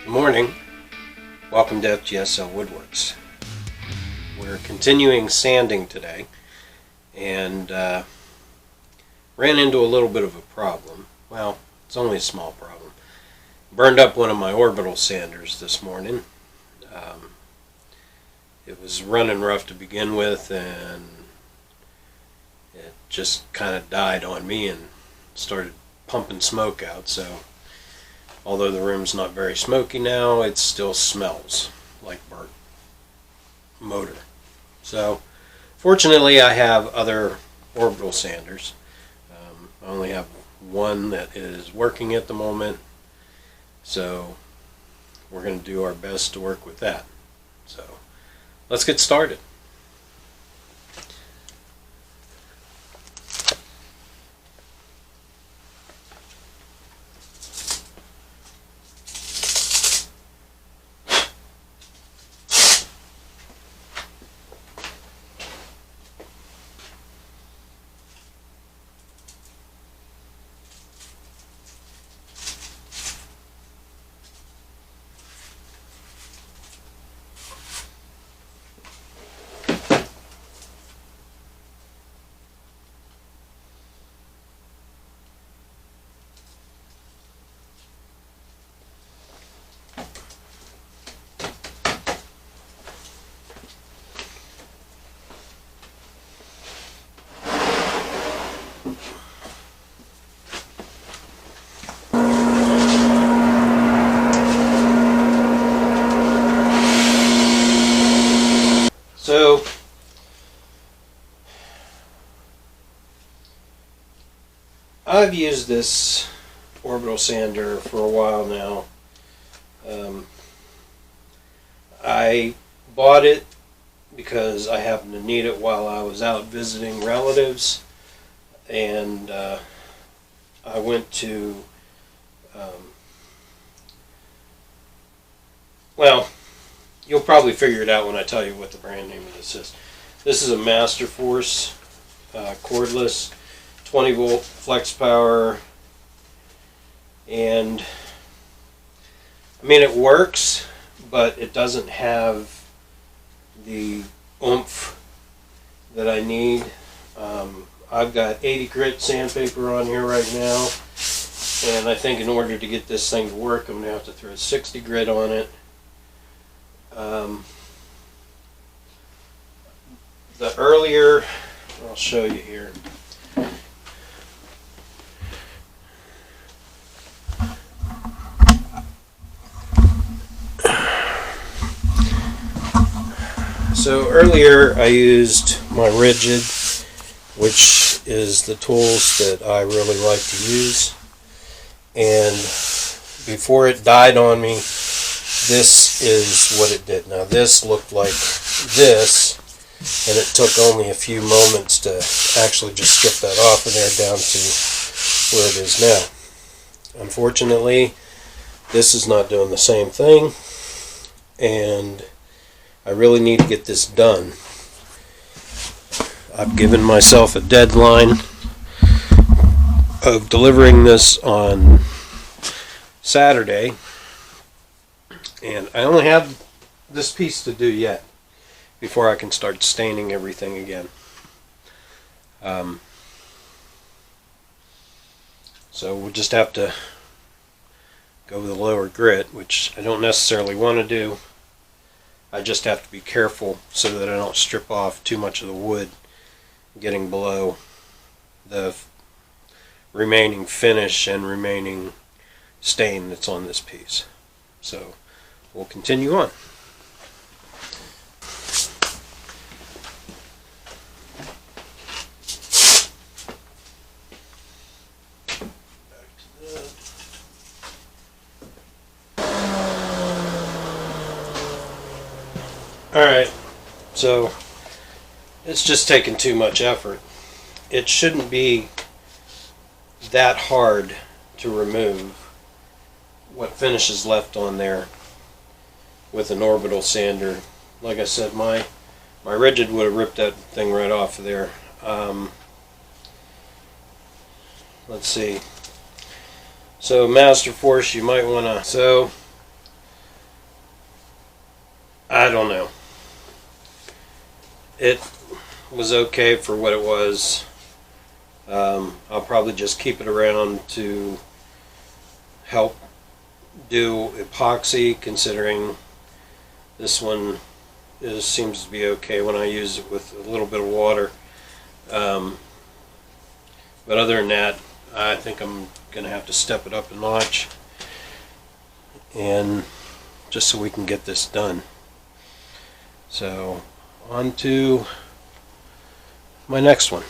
Good morning. Welcome to FGSL Woodworks. We're continuing sanding today and ran into a little bit of a problem. Well, it's only a small problem. Burned up one of my orbital sanders this morning. It was running rough to begin with, and it just kind of died on me and started pumping smoke out. So although the room's not very smoky now, it still smells like burnt motor. So fortunately I have other orbital sanders. I only have one that is working at the moment, so we're going to do our best to work with that. So let's get started. So I've used this orbital sander for a while now. I bought it because I happened to need it while I was out visiting relatives, and I went to well, you'll probably figure it out when I tell you what the brand name of this is. This is a Masterforce cordless 20 volt flex power, and I mean it works, but it doesn't have the oomph that I need. I've got 80 grit sandpaper on here right now, and I think in order to get this thing to work I'm going to have to throw 60 grit on it. The earlier, I'll show you here. So earlier I used my Ridgid, which is the tools that I really like to use, and before it died on me, this is what it did. Now this looked like this, and it took only a few moments to actually just skip that off of there down to where it is now. Unfortunately, this is not doing the same thing, and I really need to get this done. I've given myself a deadline of delivering this on Saturday, and I only have this piece to do yet before I can start staining everything again. So we'll just have to go with a lower grit, which I don't necessarily want to do. I just have to be careful so that I don't strip off too much of the wood getting below the remaining finish and remaining stain that's on this piece. So we'll continue on. Alright, so it's just taking too much effort. It shouldn't be that hard to remove what finish is left on there with an orbital sander. Like I said, my Ridgid would have ripped that thing right off of there. Let's see. So Masterforce, you might want to. So I don't know. It was okay for what it was. I'll probably just keep it around to help do epoxy, considering this one seems to be okay when I use it with a little bit of water. But other than that, I think I'm going to have to step it up a notch, and just so we can get this done. So on to my next one.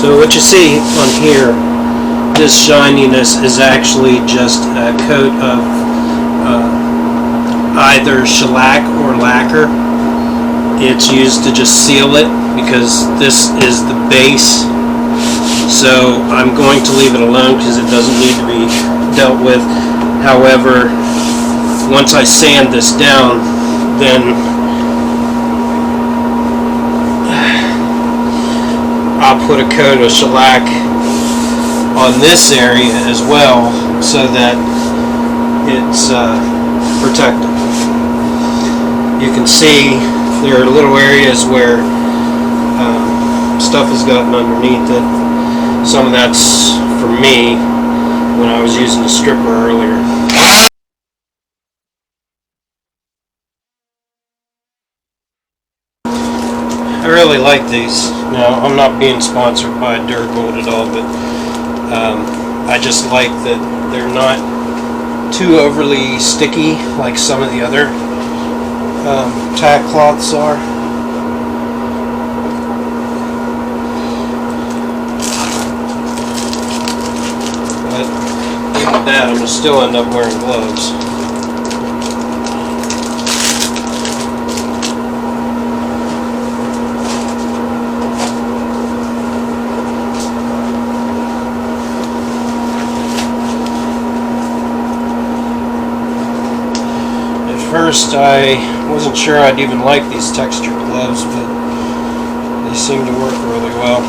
So what you see on here, this shininess is actually just a coat of either shellac or lacquer. It's used to just seal it because this is the base. So I'm going to leave it alone because it doesn't need to be dealt with. However, once I sand this down, then I'll put a coat of shellac on this area as well so that it's protected. You can see there are little areas where stuff has gotten underneath it. Some of that's for me when I was using the stripper earlier. I really like these. Now, I'm not being sponsored by Duragold at all, but I just like that they're not too overly sticky like some of the other tack cloths are. But even at that, I'm going to still end up wearing gloves. First, I wasn't sure I'd even like these textured gloves, but they seem to work really well.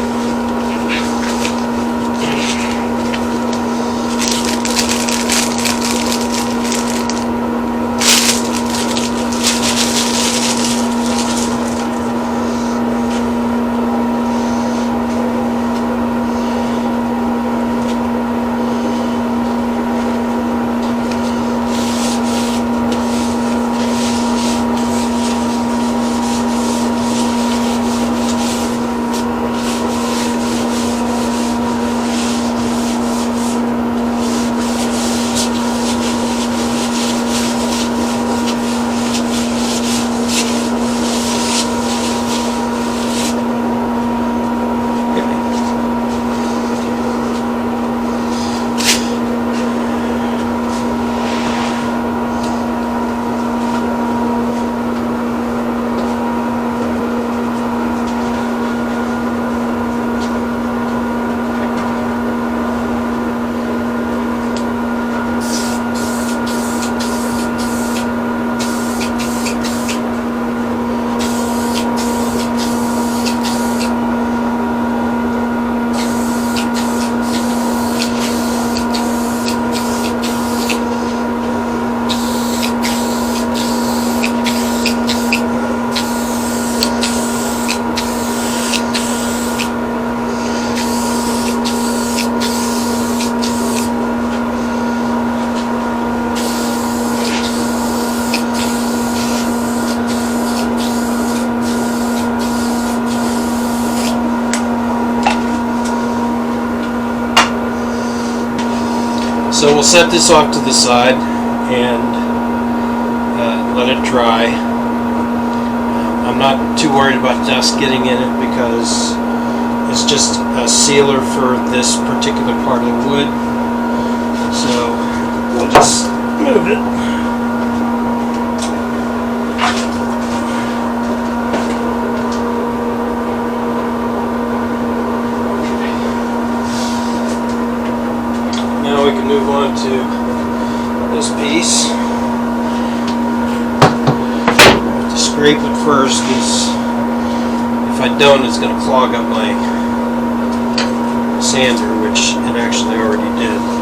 So we'll set this off to the side and let it dry. I'm not too worried about dust getting in it because it's just a sealer for this particular part of the wood. So we'll just move it. Now we can move on to this piece. I have to scrape it first because if I don't, it's going to clog up my sander, which it actually already did.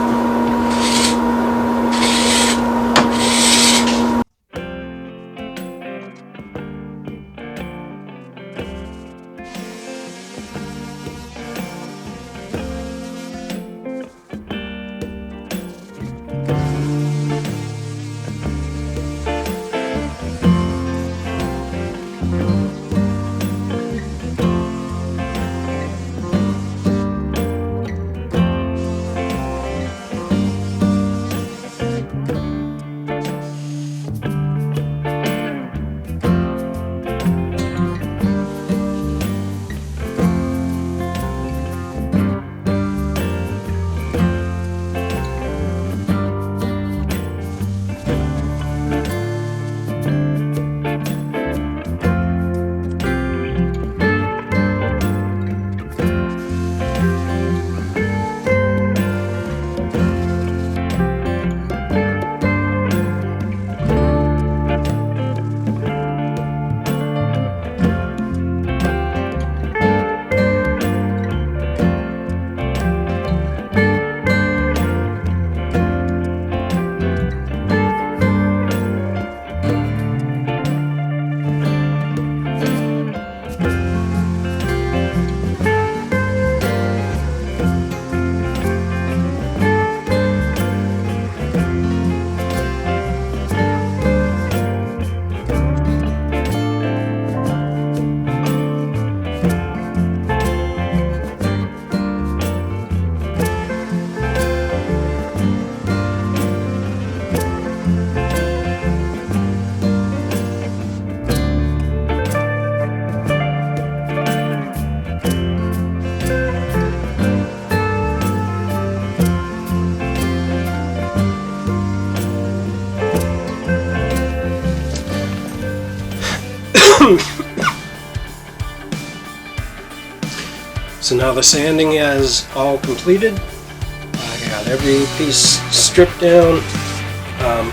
So now the sanding is all completed. I got every piece stripped down.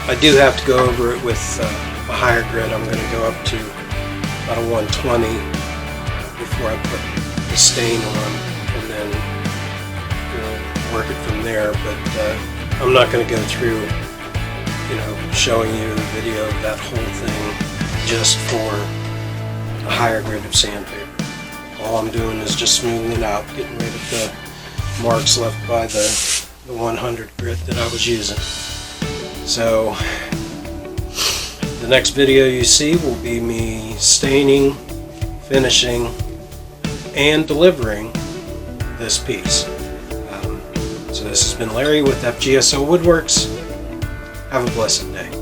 I do have to go over it with a higher grit. I'm going to go up to about a 120 before I put the stain on, and then work it from there. But I'm not going to go through, showing you the video of that whole thing just for a higher grit of sandpaper. All I'm doing is just smoothing it out, getting rid of the marks left by the 100 grit that I was using. So the next video you see will be me staining, finishing, and delivering this piece. So this has been Larry with FGSO Woodworks. Have a blessed day.